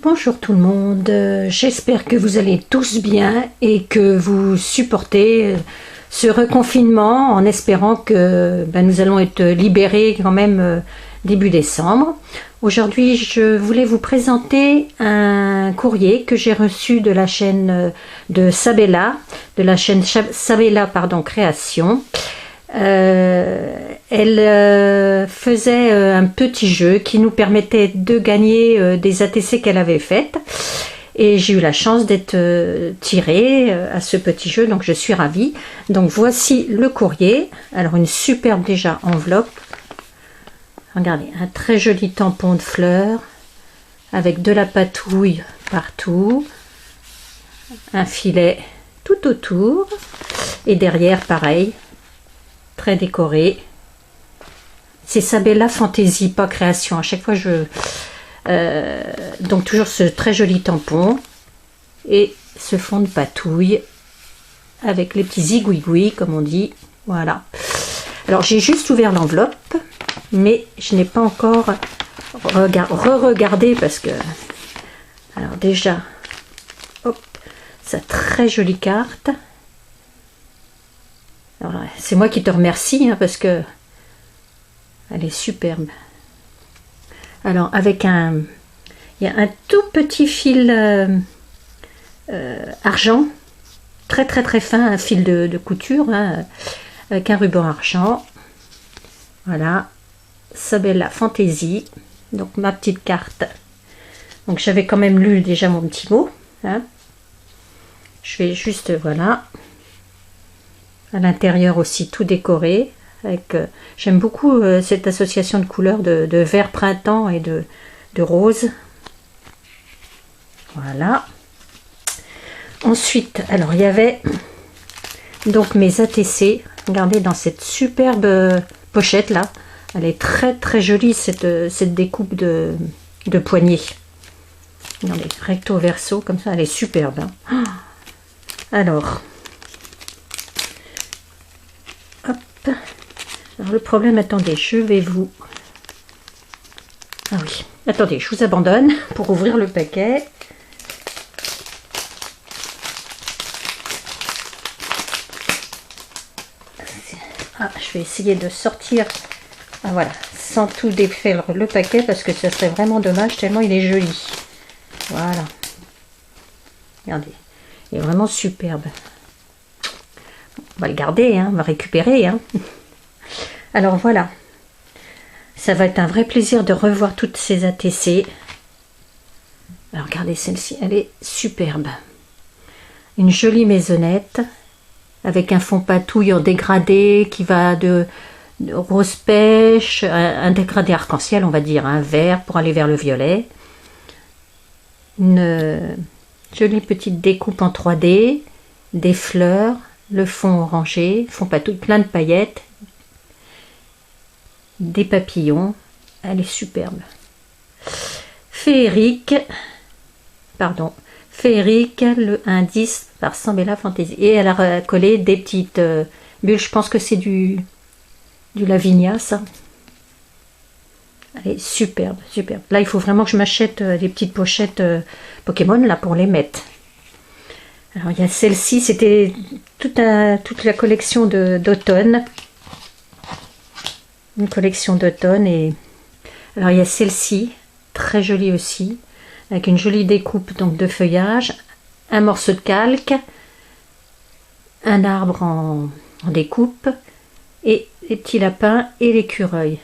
Bonjour tout le monde, j'espère que vous allez tous bien et que vous supportez ce reconfinement en espérant que nous allons être libérés quand même début décembre. Aujourd'hui, je voulais vous présenter un courrier que j'ai reçu de la chaîne de Sabella, Création. Elle faisait un petit jeu qui nous permettait de gagner des ATC qu'elle avait faites et j'ai eu la chance d'être tirée à ce petit jeu, donc je suis ravie. Donc voici le courrier. Alors une superbe déjà enveloppe, regardez, un très joli tampon de fleurs avec de la patouille partout, un filet tout autour et derrière pareil, très décoré. C'est Sabella Fantaisie, pas Création. À chaque fois donc toujours ce très joli tampon et ce fond de patouille avec les petits zigouigouis comme on dit. Voilà. Alors j'ai juste ouvert l'enveloppe, mais je n'ai pas encore re-regardé parce que... Alors déjà, hop, sa très jolie carte. C'est moi qui te remercie parce que elle est superbe. Alors avec il y a un tout petit fil argent, très fin, un fil de couture avec un ruban argent. Voilà, Sabella Fantaisie, donc ma petite carte. Donc j'avais quand même lu déjà mon petit mot. Je vais juste, voilà. À l'intérieur aussi tout décoré avec j'aime beaucoup cette association de couleurs de vert printemps et de rose. Voilà. Ensuite, alors il y avait donc mes ATC, regardez dans cette superbe pochette là, elle est très jolie cette découpe de poignée. Regardez, recto verso comme ça, elle est superbe. Alors alors le problème, attendez, je vais vous... Ah oui, attendez, je vous abandonne pour ouvrir le paquet. Je vais essayer de sortir, voilà, sans tout défaire le paquet parce que ce serait vraiment dommage tellement il est joli. Voilà. Regardez, il est vraiment superbe. On va le garder, on va récupérer. Alors voilà, ça va être un vrai plaisir de revoir toutes ces ATC. Alors regardez celle-ci, elle est superbe. Une jolie maisonnette avec un fond patouille en dégradé qui va de rose pêche, un dégradé arc-en-ciel on va dire, un vert pour aller vers le violet. Une jolie petite découpe en 3D, des fleurs, le fond orangé, fond patouille, plein de paillettes. Des papillons, elle est superbe. Féerique, le indice par Sabella Fantaisie. Et elle a collé des petites bulles, je pense que c'est du Lavinia ça. Elle est superbe. Là il faut vraiment que je m'achète des petites pochettes Pokémon là pour les mettre. Alors il y a celle-ci, c'était toute la collection d'automne. Une collection d'automne et alors il y a celle-ci très jolie aussi avec une jolie découpe donc de feuillage, un morceau de calque, un arbre en découpe et les petits lapins et l'écureuil.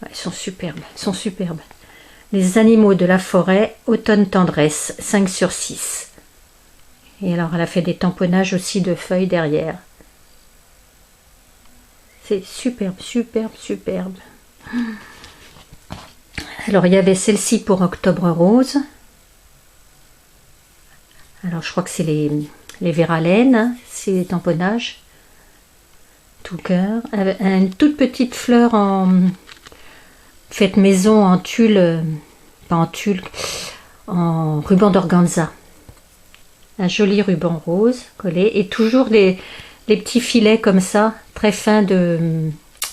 Ils sont superbes, les animaux de la forêt, automne tendresse, 5/6. Et alors elle a fait des tamponnages aussi de feuilles derrière. C'est superbe. Alors il y avait celle-ci pour Octobre Rose. Alors je crois que c'est les Véralènes, c'est les tamponnages. Tout cœur. Une toute petite fleur en faite maison en tulle, pas en tulle, en ruban d'organza. Un joli ruban rose collé et toujours les petits filets comme ça, très fins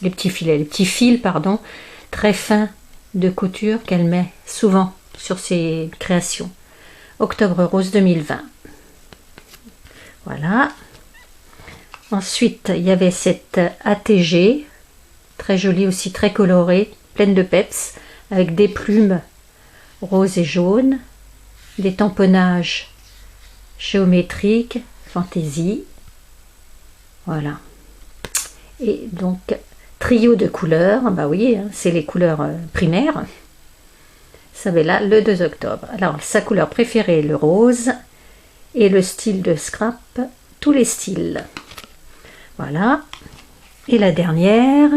les petits fils, pardon, très fins de couture qu'elle met souvent sur ses créations. Octobre Rose 2020. Voilà. Ensuite, il y avait cette ATG, très jolie aussi, très colorée, pleine de peps, avec des plumes roses et jaunes, des tamponnages géométriques, fantaisie. Voilà. Et donc, trio de couleurs, bah oui, hein, c'est les couleurs primaires. Sabella, le 2 octobre. Alors, sa couleur préférée, le rose, et le style de scrap, tous les styles. Voilà. Et la dernière,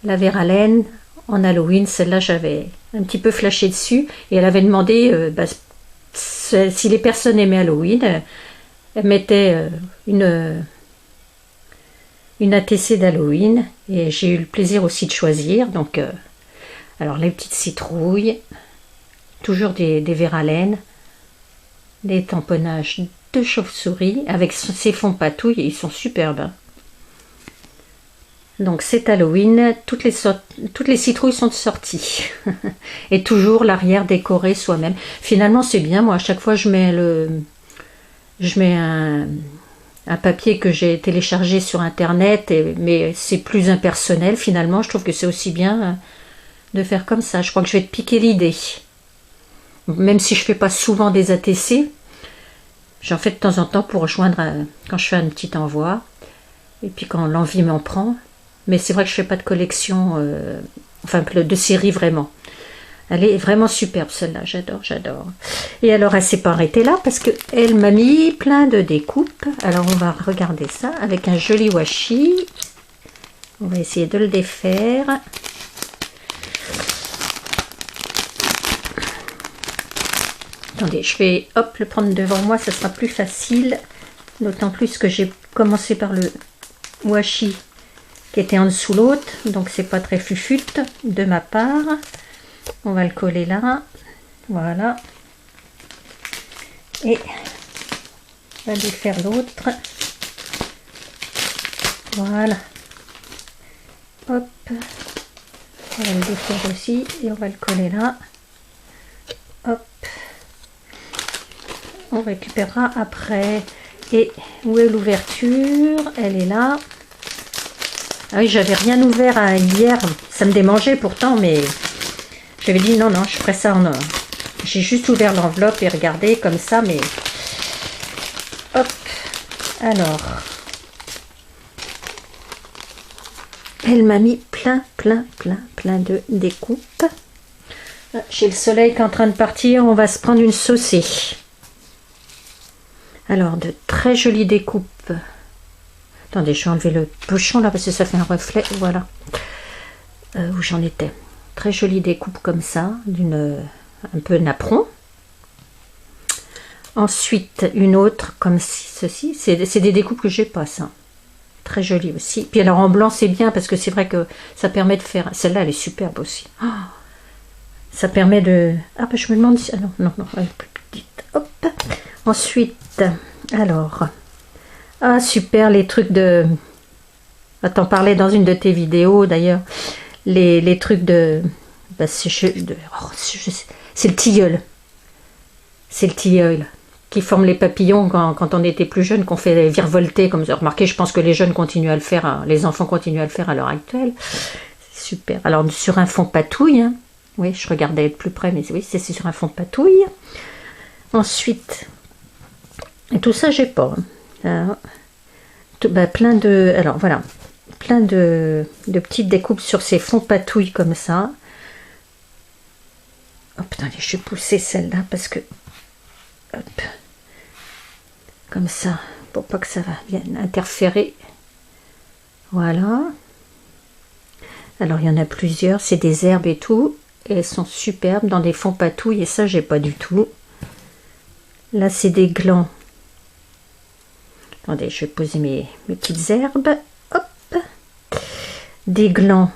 la Verlaine en Halloween. Celle-là, j'avais un petit peu flashé dessus. Et elle avait demandé si les personnes aimaient Halloween. Elle mettait une ATC d'Halloween. Et j'ai eu le plaisir aussi de choisir. Donc, alors les petites citrouilles. Toujours des Verlaine. Des tamponnages de chauve-souris avec ces fonds patouilles, ils sont superbes. Donc c'est Halloween, toutes les citrouilles sont sorties. Et toujours l'arrière décoré soi-même. Finalement c'est bien, moi à chaque fois je mets un papier que j'ai téléchargé sur internet, mais c'est plus impersonnel finalement. Je trouve que c'est aussi bien de faire comme ça. Je crois que je vais te piquer l'idée. Même si je fais pas souvent des ATC, j'en fais de temps en temps pour rejoindre quand je fais un petit envoi. Et puis quand l'envie m'en prend. Mais c'est vrai que je fais pas de collection, enfin de série vraiment. Elle est vraiment superbe celle-là, j'adore, j'adore. Et alors elle s'est pas arrêtée là parce qu'elle m'a mis plein de découpes. Alors on va regarder ça avec un joli washi. On va essayer de le défaire. Attendez, je vais le prendre devant moi, ça sera plus facile. D'autant plus que j'ai commencé par le washi qui était en dessous l'autre. Donc c'est pas très fufute de ma part. On va le coller là. Voilà. Et on va défaire l'autre. Voilà. Hop. On va le défaire aussi et on va le coller là. Hop. On récupérera après. Et où est l'ouverture? Elle est là. Ah oui, j'avais rien ouvert hier. Ça me démangeait pourtant, mais j'avais dit non, je ferai ça en or. J'ai juste ouvert l'enveloppe et regardé comme ça, mais hop. Alors, elle m'a mis plein de découpes. J'ai le soleil qui est en train de partir. On va se prendre une saucée. Alors, de très jolies découpes. Attendez, je vais enlever le pochon là parce que ça fait un reflet. Voilà. Où j'en étais. Très jolie découpe comme ça, un peu napperon. Ensuite, une autre comme ceci. C'est des découpes que j'ai pas, ça. Très jolie aussi. Puis alors en blanc, c'est bien parce que c'est vrai que ça permet de faire. Celle-là, elle est superbe aussi. Oh, ça permet de. Ah, ben je me demande si. Ah non, elle est plus petite. Hop. Ensuite, alors. Ah, super, les trucs de. T'en parlais dans une de tes vidéos d'ailleurs. Les trucs de. Bah, c'est le tilleul. C'est le tilleul qui forme les papillons quand on était plus jeune, qu'on fait virevolter. Comme vous avez remarqué, je pense que les jeunes continuent à le faire, hein, les enfants continuent à le faire à l'heure actuelle. C'est super. Alors, sur un fond patouille. Hein. Oui, je regardais de plus près, mais oui, c'est sur un fond patouille. Ensuite, et tout ça, j'ai pas. Alors, plein de. Alors, voilà. Plein de petites découpes sur ces fonds patouilles comme ça. Oh putain, je vais pousser celle-là parce que. Hop. Comme ça, pour pas que ça vienne interférer. Voilà. Alors, il y en a plusieurs. C'est des herbes et tout. Et elles sont superbes dans des fonds patouilles. Et ça, j'ai pas du tout. Là, c'est des glands. Attendez, je vais poser mes petites herbes. Hop. Des glands.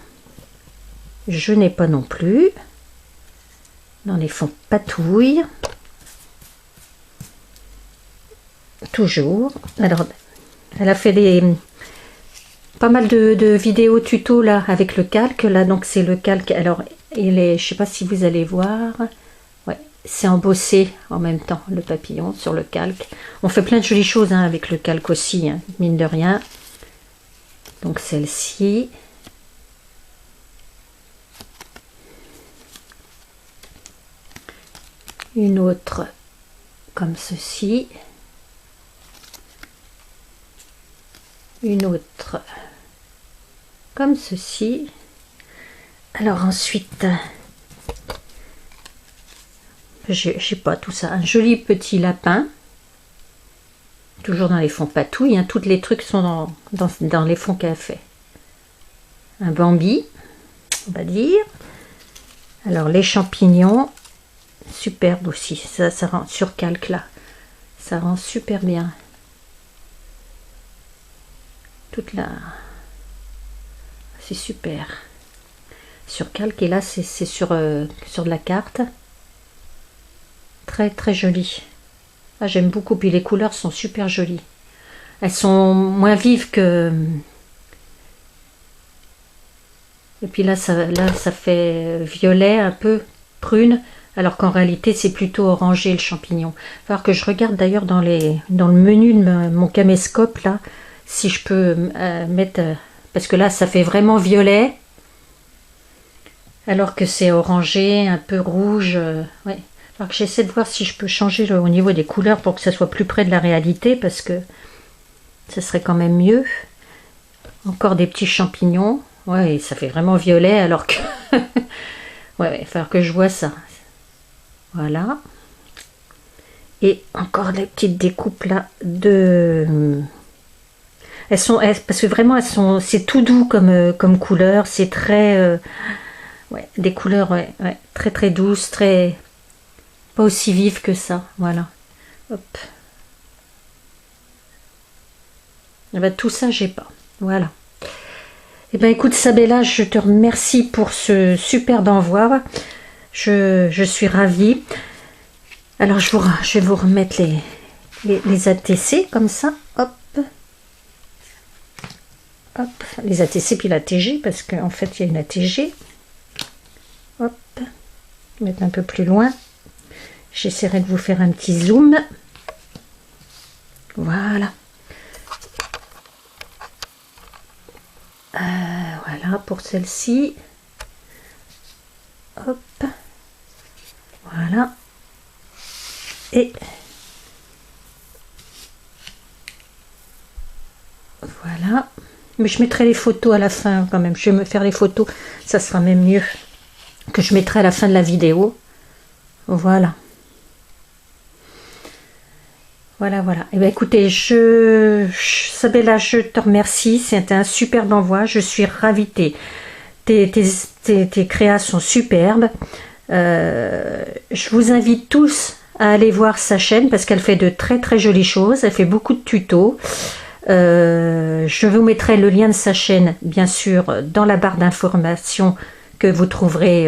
Je n'ai pas non plus. Dans les fonds patouilles. Toujours. Alors, elle a fait pas mal de vidéos tuto là avec le calque. Là, donc c'est le calque. Alors, il est, je sais pas si vous allez voir. c'est embossé en même temps, le papillon sur le calque. On fait plein de jolies choses hein, avec le calque aussi, hein, mine de rien. Donc celle-ci. Une autre comme ceci. Une autre comme ceci. Alors ensuite, j'ai pas tout ça. Un joli petit lapin. Toujours dans les fonds patouilles. Hein, tous les trucs sont dans les fonds qu'elle a fait. Un Bambi, on va dire. Alors les champignons. Superbe aussi. Ça rend sur calque là. Ça rend super bien. Toute la... C'est super. Sur calque et là c'est sur de la carte. Très très joli. Ah, j'aime beaucoup. Puis les couleurs sont super jolies. Elles sont moins vives que... Et puis là ça fait violet un peu, prune. Alors qu'en réalité c'est plutôt orangé le champignon. Il va falloir que je regarde d'ailleurs dans le menu de mon caméscope là. Si je peux mettre... parce que là ça fait vraiment violet. Alors que c'est orangé, un peu rouge. Ouais. Alors que j'essaie de voir si je peux changer au niveau des couleurs pour que ça soit plus près de la réalité, parce que ça serait quand même mieux. Encore des petits champignons. Ouais, ça fait vraiment violet alors que... ouais, il va falloir que je vois ça. Voilà. Et encore des petites découpes là de... parce que vraiment c'est tout doux comme couleur. C'est très... ouais, des couleurs ouais, très très douces, très... pas aussi vives que ça. Voilà. Hop. Et ben, tout ça, j'ai pas. Voilà. Et ben écoute Sabella, je te remercie pour ce superbe envoi. Je suis ravie. Alors je vais vous remettre les ATC comme ça. Hop. Hop. Les ATC puis la TG parce qu'en fait il y a une ATG. Hop. Mettre un peu plus loin. J'essaierai de vous faire un petit zoom. Voilà. Voilà pour celle-ci. Hop. Voilà. Et voilà. Mais je mettrai les photos à la fin quand même. Je vais me faire les photos. Ça sera même mieux que je mettrai à la fin de la vidéo. Voilà. Voilà, voilà. Et bien écoutez, Sabella, je te remercie. C'était un superbe envoi. Je suis ravie. Tes créas sont superbes. Je vous invite tous à aller voir sa chaîne parce qu'elle fait de très très jolies choses. Elle fait beaucoup de tutos. Je vous mettrai le lien de sa chaîne, bien sûr, dans la barre d'informations que vous trouverez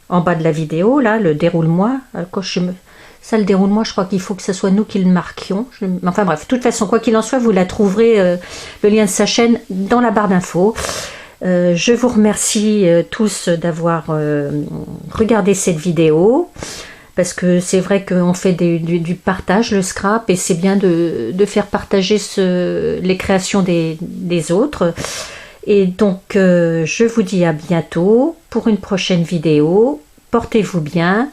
en bas de la vidéo. Là, le déroule-moi. Ça, le déroulement, je crois qu'il faut que ce soit nous qui le marquions. Enfin bref, de toute façon, quoi qu'il en soit, vous la trouverez, le lien de sa chaîne, dans la barre d'infos. Je vous remercie tous d'avoir regardé cette vidéo. Parce que c'est vrai qu'on fait du partage, le scrap, et c'est bien de faire partager les créations des autres. Et donc, je vous dis à bientôt pour une prochaine vidéo. Portez-vous bien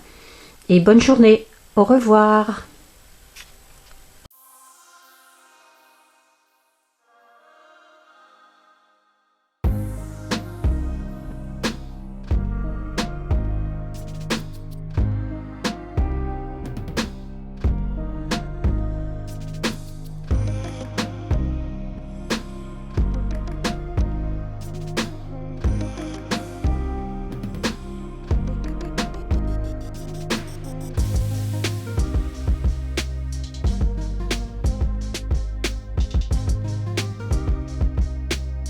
et bonne journée. Au revoir.